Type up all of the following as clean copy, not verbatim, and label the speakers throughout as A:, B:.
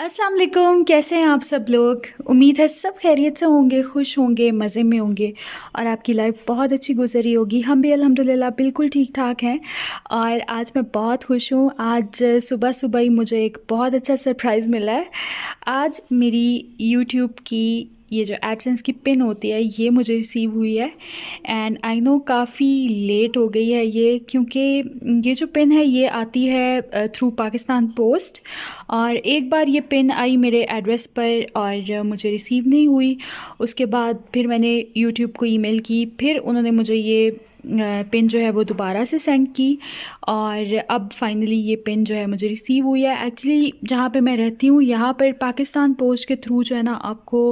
A: अस्सलाम वालेकुम, कैसे हैं आप सब लोग? उम्मीद है सब खैरियत से होंगे, खुश होंगे, मज़े में होंगे और आपकी लाइफ बहुत अच्छी गुज़री होगी। हम भी अल्हम्दुलिल्लाह बिल्कुल ठीक-ठाक हैं और आज मैं बहुत खुश हूँ। आज सुबह-सुबह ही मुझे एक बहुत अच्छा सरप्राइज़ मिला है। आज मेरी यूट्यूब की ये जो एडसेंस की पिन होती है, ये मुझे रिसीव हुई है एंड आई नो काफ़ी लेट हो गई है ये, क्योंकि ये जो पिन है ये आती है थ्रू पाकिस्तान पोस्ट। और एक बार ये पिन आई मेरे एड्रेस पर और मुझे रिसीव नहीं हुई। उसके बाद फिर मैंने यूट्यूब को ईमेल की, फिर उन्होंने मुझे ये पिन जो है वो दोबारा से सेंड की और अब फाइनली ये पिन जो है मुझे रिसीव हुई है। एक्चुअली जहाँ पे मैं रहती हूँ यहाँ पर पाकिस्तान पोस्ट के थ्रू जो है ना आपको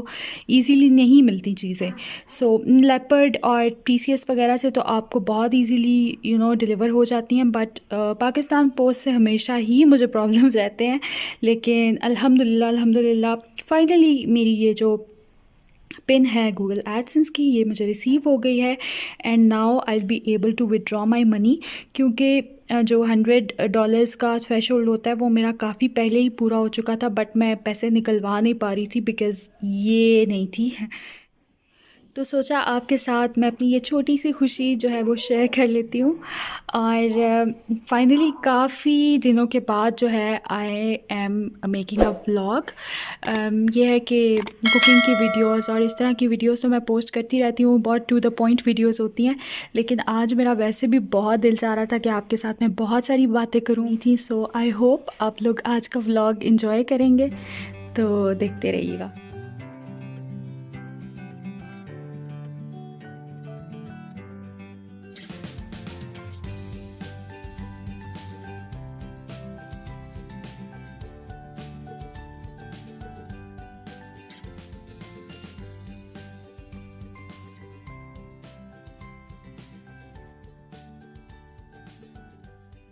A: इजीली नहीं मिलती चीज़ें। सो लेपर्ड और टीसीएस वगैरह से तो आपको बहुत इजीली डिलीवर हो जाती हैं, बट पाकिस्तान पोस्ट से हमेशा ही मुझे प्रॉब्लम्स रहते हैं। लेकिन अल्हम्दुलिल्लाह अल्हम्दुलिल्लाह फाइनली मेरी ये जो पिन है गूगल एडसेंस की ये मुझे रिसीव हो गई है and now I be able to withdraw my money, क्योंकि जो $100 का थ्रेशोल्ड होता है वो मेरा काफ़ी पहले ही पूरा हो चुका था, बट मैं पैसे निकलवा नहीं पा रही थी बिकॉज़ ये नहीं थी। तो सोचा आपके साथ मैं अपनी ये छोटी सी खुशी जो है वो शेयर कर लेती हूँ। और फाइनली काफ़ी दिनों के बाद जो है I am making a vlog. ये है कि कुकिंग की वीडियोस और इस तरह की वीडियोस तो मैं पोस्ट करती रहती हूँ, बहुत टू द पॉइंट वीडियोस होती हैं। लेकिन आज मेरा वैसे भी बहुत दिल चाह रहा था कि आपके साथ मैं बहुत सारी बातें करूँ थी। सो आई होप आप लोग आज का व्लॉग इन्जॉय करेंगे, तो देखते रहिएगा।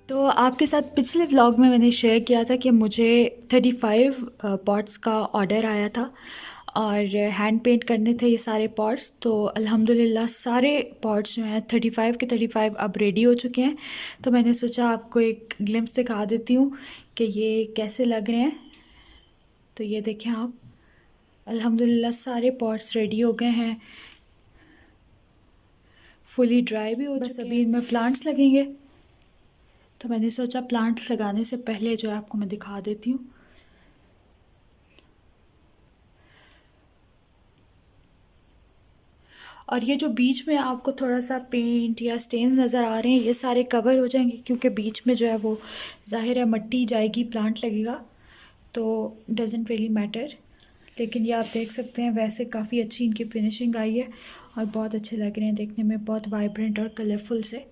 A: तो आपके साथ पिछले व्लॉग में मैंने शेयर किया था कि मुझे 35 पॉट्स का ऑर्डर आया था और हैंड पेंट करने थे ये सारे पॉट्स। तो अल्हम्दुलिल्लाह सारे पॉट्स जो हैं 35 के 35 अब रेडी हो चुके हैं। तो मैंने सोचा आपको एक ग्लिम्स दिखा देती हूँ कि ये कैसे लग रहे हैं। तो ये देखें आप, अल्हम्दुलिल्लाह सारे पॉट्स रेडी हो गए हैं, फुली ड्राई भी हो चुके हैं। बस अभी इनमें प्लांट्स लगेंगे। तो मैंने सोचा प्लांट्स लगाने से पहले जो है आपको मैं दिखा देती हूँ। और ये जो बीच में आपको थोड़ा सा पेंट या स्टेन्स नज़र आ रहे हैं ये सारे कवर हो जाएंगे, क्योंकि बीच में जो है वो ज़ाहिर है मट्टी जाएगी, प्लांट लगेगा, तो डजेंट रियली मैटर। लेकिन ये आप देख सकते हैं वैसे काफ़ी अच्छी इनकी फिनिशिंग आई है और बहुत अच्छे लग रहे हैं देखने में, बहुत वाइब्रेंट और कलरफुल से।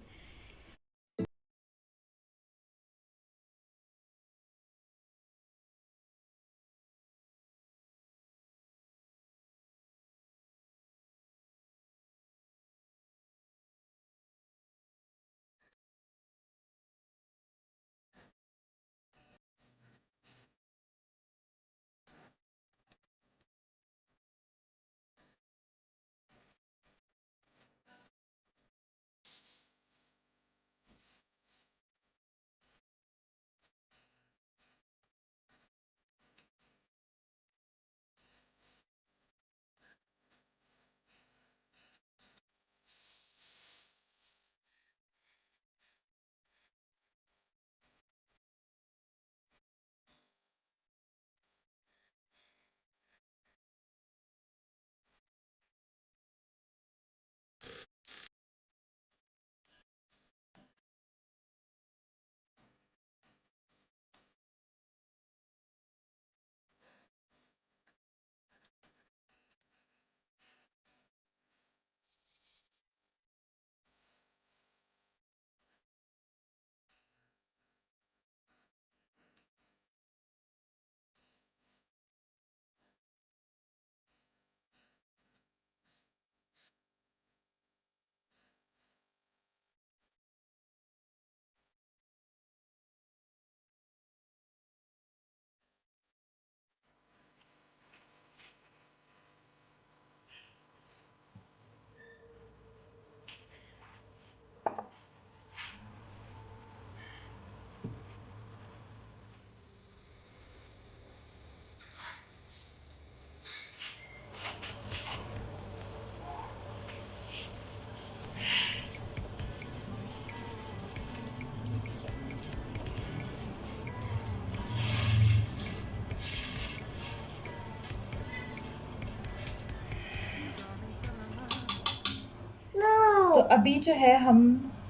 A: अभी जो है हम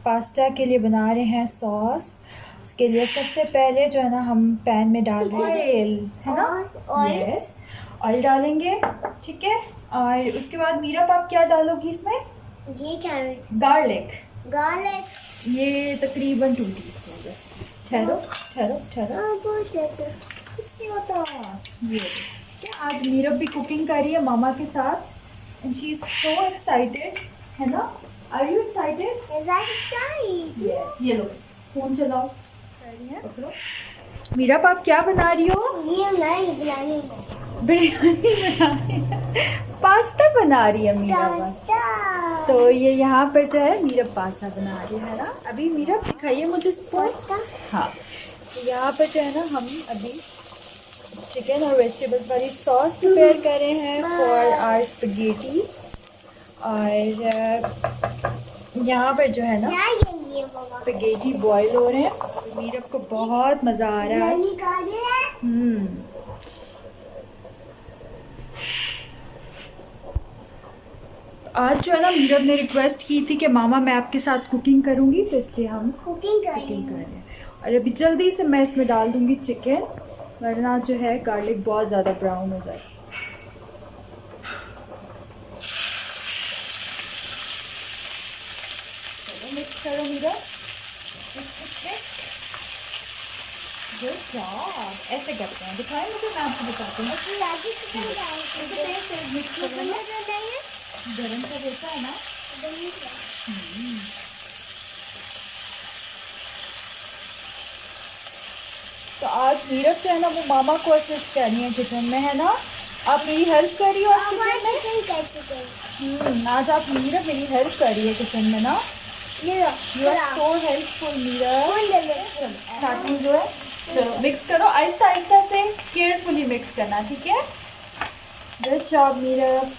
A: पास्ता के लिए बना रहे हैं सॉस। इसके लिए सबसे पहले जो है ना हम पैन में डाल रहे हैं ऑयल, है ना? यस, ऑयल डालेंगे, ठीक है। और उसके बाद मीरा आप क्या डालोगी इसमें?
B: ये क्या है?
A: गार्लिक।
B: गार्लिक
A: ये तकरीबन 2 टीस्पून। ठहरो ठहरो ठहरो, कुछ नहीं होता। ये क्या, आज मीरा भी कुकिंग कर रही है मामा के साथ and she is so excited, है ना? Are you excited? यस। ये लो स्पून चलाओ, पकड़ो। मीरा आप क्या बना रही हो?
B: ये बिरयानी
A: बिरयानी बना रही है, पास्ता बना रही है मीरा। तो ये यहाँ पर जो है मीरा पास्ता बना रही है ना। अभी मीरा दिखाइए मुझे स्पून। हाँ, तो यहाँ पर जो है ना हम अभी चिकन और वेजिटेबल्स वाली सॉस प्रिपेयर कर रहे हैं फॉर आवर स्पैगेटी। और यहाँ पर जो है ना स्पैगेटी बॉईल हो रहे हैं। मीरा को बहुत मज़ा आ रहा है। आज जो है ना मीरा ने रिक्वेस्ट की थी कि मामा मैं आपके साथ कुकिंग करूँगी, तो इसलिए हम कुकिंग कर रहे हैं। और अभी जल्दी से मैं इसमें डाल दूँगी चिकन, वरना जो है गार्लिक बहुत ज़्यादा ब्राउन हो जाए। चलो मिक्स करो मीरा, गुड जॉब। ऐसे करते हैं, दिखाएं मुझे, मैं आपको बताती हूँ। मिक्स करो, गरम का होता है ना। तो आज मीरब जो है ना वो मामा को असिस्ट कर रही है किचन में, है ना? आप मेरी हेल्प कर रही हो आज किचन में? आज आप मीरब मेरी हेल्प कर रही है किचन में ना। You are so helpful Meerab. Starting जो है, चलो मिक्स करो, आहिस्ता आहिस्ता से केयरफुली मिक्स करना, ठीक है? Good job Meerab,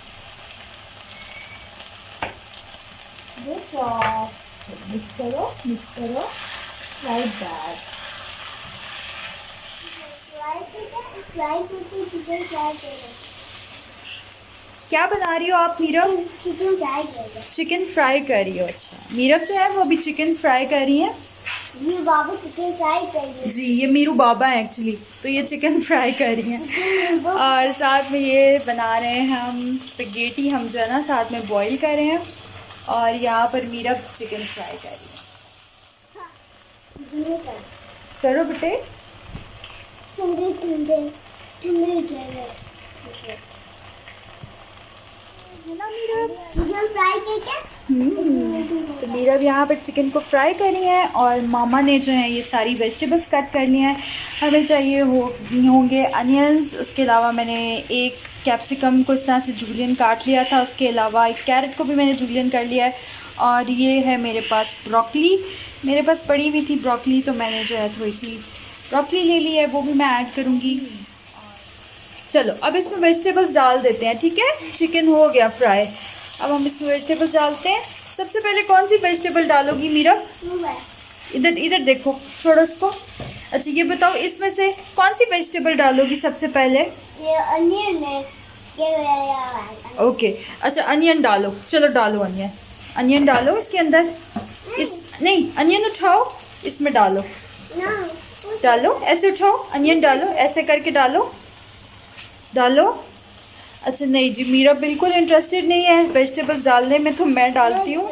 A: good job. Mix करो लाइक दैट। क्या बना रही हो आप मीरब? चिकन फ्राई कर रही हो। अच्छा, मीरब जो है वो अभी चिकन फ्राई कर रही है।
B: ये बाबू चिकन फ्राई कर रही है।
A: जी, ये मीरू बाबा है एक्चुअली, तो ये चिकन फ्राई कर रही हैं। और साथ में ये बना रहे हैं हम स्पैगेटी, हम जो है ना साथ में बॉईल कर रहे हैं। और यहाँ पर मीरब चिकन फ्राई कर रही है। करो बेटे। तो मीरब यहाँ पर चिकन को फ्राई कर रही है और मामा ने जो है ये सारी वेजिटेबल्स कट कर ली हैं। हमें चाहिए होंगे अनियंस, उसके अलावा मैंने एक कैप्सिकम को इस तरह से जूलियन काट लिया था, उसके अलावा एक कैरेट को भी मैंने जूलियन कर लिया है। और ये है मेरे पास ब्रोकली, मेरे पास पड़ी हुई थी ब्रोकली, तो मैंने जो है थोड़ी सी ब्रोकली ले ली है, वो भी मैं ऐड करूँगी। चलो अब इसमें वेजिटेबल्स डाल देते हैं, ठीक है? चिकन हो गया फ्राई, अब हम इसमें वेजिटेबल्स डालते हैं। सबसे पहले कौन सी वेजिटेबल डालोगी मीरब? इधर देखो, छोड़ो इसको। अच्छा ये बताओ, इसमें से कौन सी वेजिटेबल डालोगी सबसे पहले?
B: ये अनियन है।
A: ओके, अच्छा अनियन डालो, चलो डालो अनियन डालो इसके अंदर। नहीं, अनियन उठाओ, इसमें डालो, ऐसे उठाओ, अनियन डालो, ऐसे करके डालो। अच्छा नहीं जी, मीरा बिल्कुल इंटरेस्टेड नहीं है वेजिटेबल्स डालने में, तो मैं डालती हूँ।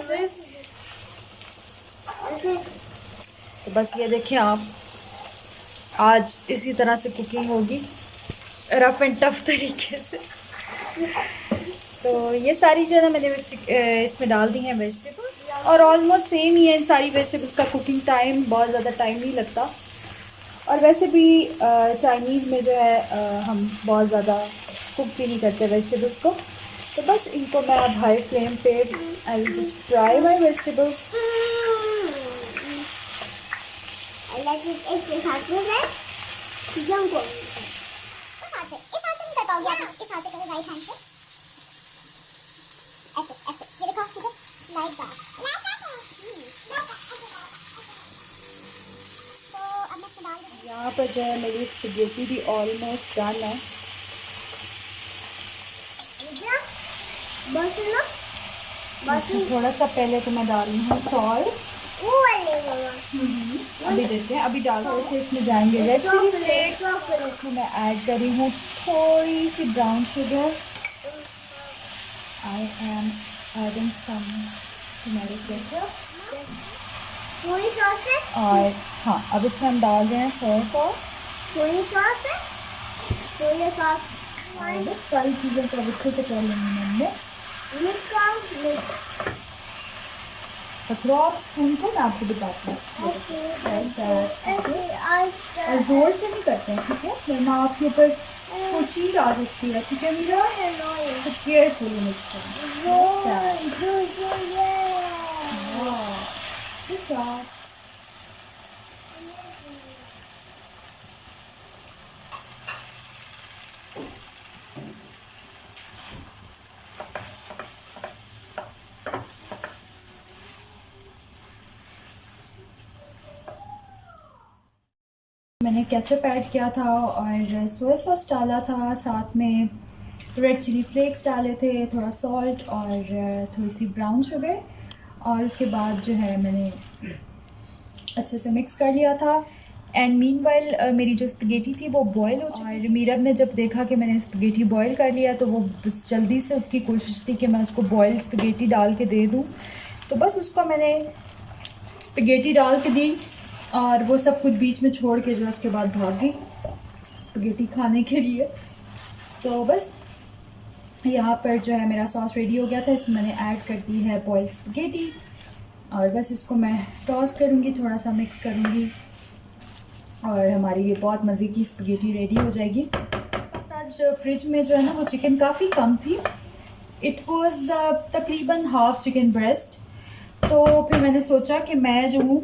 A: तो बस ये देखिए आप, आज इसी तरह से कुकिंग होगी, रफ एंड टफ तरीके से। तो ये सारी जो है ना मैंने इसमें डाल दी हैं वेजिटेबल्स, और ऑलमोस्ट सेम ही है इन सारी वेजिटेबल्स का कुकिंग टाइम, बहुत ज़्यादा टाइम नहीं लगता। और वैसे भी चाइनीज़ में जो है हम बहुत ज़्यादा कुक भी नहीं करते वेजिटेबल्स को। तो बस इनको मैं अब हाई फ्लेम पे I will just fry my vegetables. यहाँ पर जो है मेरी स्पैगेटी भी ऑलमोस्ट डन है।
B: बाकी
A: थोड़ा सा पहले तो मैं डाल रही हूँ सॉल्ट।
B: वो वाले मामा
A: अभी देते हैं, अभी डाल थोड़े से इसमें जाएंगे रेड चिली फ्लेक्स। इसमें मैं ऐड कर रही हूँ थोड़ी सी brown sugar. I am adding some tomato ketchup.
B: Soya sauce है,
A: और हाँ, अब इसमें हम डाल रहे हैं सोया सॉस।
B: सोया सॉस है, सोया सॉस
A: और बस सारी चीज़ों को अब अच्छे से कर लेंगे मैं मिक्स।
B: मिक्स
A: पकड़ो आप स्पून को, मैं आपको बताती हूँ। और ज़ोर से नहीं करते हैं, ठीक है, वरना आपके ऊपर कोई चीज़ आ सकती है, ठीक है मीरा, तो केयरफुली मिक्स करें। Good job. मैंने केचप ऐड किया था और सोया सॉस डाला था, साथ में रेड चिली फ्लेक्स डाले थे, थोड़ा सॉल्ट और थोड़ी सी ब्राउन शुगर। और उसके बाद जो है मैंने अच्छे से मिक्स कर लिया था। एंड मीनवाइल मेरी जो स्पगेटी थी वो बॉयल हो चुकी और मीरब ने जब देखा कि मैंने स्पगेटी बॉयल कर लिया तो वो बस जल्दी से उसकी कोशिश थी कि मैं उसको बॉयल स्पगेटी डाल के दे दूँ। तो बस उसको मैंने स्पगेटी डाल के दी और वो सब कुछ बीच में छोड़ के जो उसके बाद भाग गई स्पगेटी खाने के लिए। तो बस यहाँ पर जो है मेरा सॉस रेडी हो गया था। इसमें मैंने ऐड कर दी है बॉइल्ड स्पगेटी और बस इसको मैं टॉस करूँगी, थोड़ा सा मिक्स करूँगी और हमारी ये बहुत मज़े की स्पगेटी रेडी हो जाएगी। बस आज फ्रिज में जो है ना वो चिकन काफ़ी कम थी। इट वाज तकरीबन हाफ चिकन ब्रेस्ट। तो फिर मैंने सोचा कि मैं जो हूँ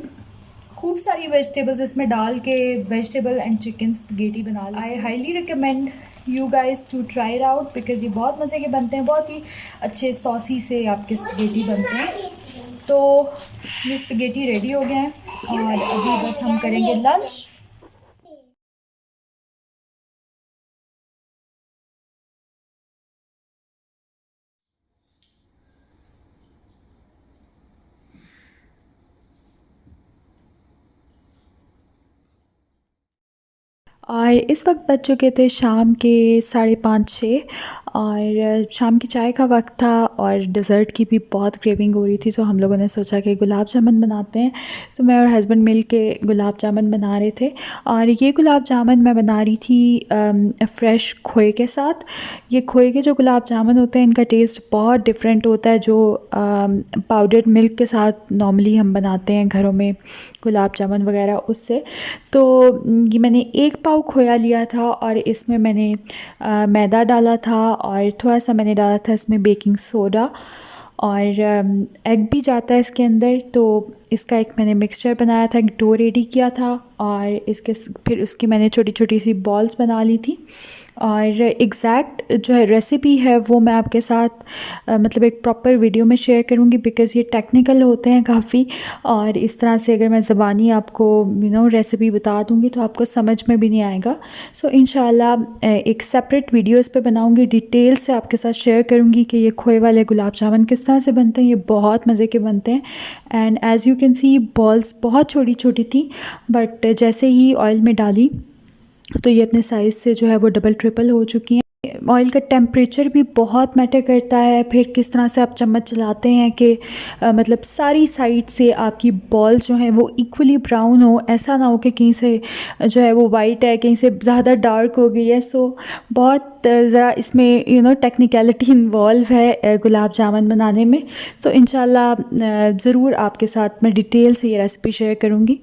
A: खूब सारी वेजिटेबल्स इसमें डाल के वेजिटेबल एंड चिकन स्पगेटी बना ली। I highly recommend you guys to try it out because ये बहुत मज़े के बनते हैं, बहुत ही अच्छे सॉसी से आपके स्पगेटी बनते हैं। तो ये स्पगेटी रेडी हो गए हैं और अभी बस हम करेंगे लंच। और इस वक्त बज चुके थे शाम के 5:30-6 और शाम की चाय का वक्त था और डेज़र्ट की भी बहुत क्रेविंग हो रही थी। तो हम लोगों ने सोचा कि गुलाब जामुन बनाते हैं। तो मैं और हस्बैंड मिल के गुलाब जामुन बना रहे थे और ये गुलाब जामुन मैं बना रही थी फ़्रेश खोए के साथ। ये खोए के जो गुलाब जामुन होते हैं इनका टेस्ट बहुत डिफरेंट होता है जो पाउडर्ड मिल्क के साथ नॉर्मली हम बनाते हैं घरों में गुलाब जामुन वगैरह उससे। तो ये मैंने 1 पाव खोया लिया था और इसमें मैंने मैदा डाला था और थोड़ा सा मैंने डाला था इसमें बेकिंग सोडा और एग भी जाता है इसके अंदर। तो इसका एक मैंने मिक्सचर बनाया था, एक डो रेडी किया था और इसके फिर उसकी मैंने छोटी छोटी सी बॉल्स बना ली थी। और एग्जैक्ट जो है रेसिपी है वो मैं आपके साथ मतलब एक प्रॉपर वीडियो में शेयर करूँगी बिकॉज़ ये टेक्निकल होते हैं काफ़ी। और इस तरह से अगर मैं ज़बानी आपको रेसिपी बता दूँगी तो आपको समझ में भी नहीं आएगा। सो इंशाल्लाह एक सेपरेट वीडियो इस पर बनाऊँगी, डिटेल से आपके साथ शेयर करूँगी कि ये खोए वाले गुलाब जामुन किस तरह से बनते हैं। ये बहुत मज़े के बनते हैं and as you can see balls बहुत छोटी छोटी थी बट जैसे ही ऑयल में डाली तो ये अपने साइज़ से जो है वो डबल ट्रिपल हो चुकी हैं। ऑयल का टेम्परेचर भी बहुत मैटर करता है, फिर किस तरह से आप चम्मच चलाते हैं कि मतलब सारी साइड से आपकी बॉल जो है वो इक्वली ब्राउन हो, ऐसा ना हो कि कहीं से जो है वो वाइट है, कहीं से ज़्यादा डार्क हो गई है। सो बहुत ज़रा इसमें टेक्निकलिटी इन्वॉल्व है गुलाब जामुन बनाने में। तो इंशाल्लाह ज़रूर आपके साथ मैं डिटेल से ये रेसिपी शेयर करूँगी।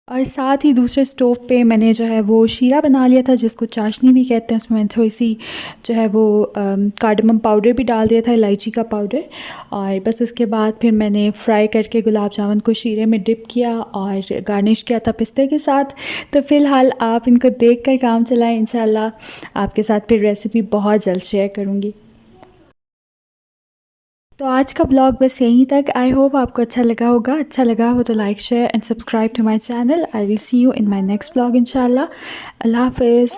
A: और साथ ही दूसरे स्टोव पे मैंने जो है वो शीरा बना लिया था जिसको चाशनी भी कहते हैं। उसमें मैंने थोड़ी सी जो है वो कार्डमम पाउडर भी डाल दिया था, इलायची का पाउडर। और बस उसके बाद फिर मैंने फ्राई करके गुलाब जामुन को शीरे में डिप किया और गार्निश किया था पिस्ते के साथ। तो फ़िलहाल आप इनको देख कर काम चलाएँ, इंशाल्लाह आपके साथ फिर रेसिपी बहुत जल्द शेयर करूँगी। तो आज का ब्लॉग बस यहीं तक। आई होप आपको अच्छा लगा होगा। अच्छा लगा हो तो like share and subscribe to my channel. I will see you in my next blog इंशाल्लाह। अल्लाह हाफ़िज़।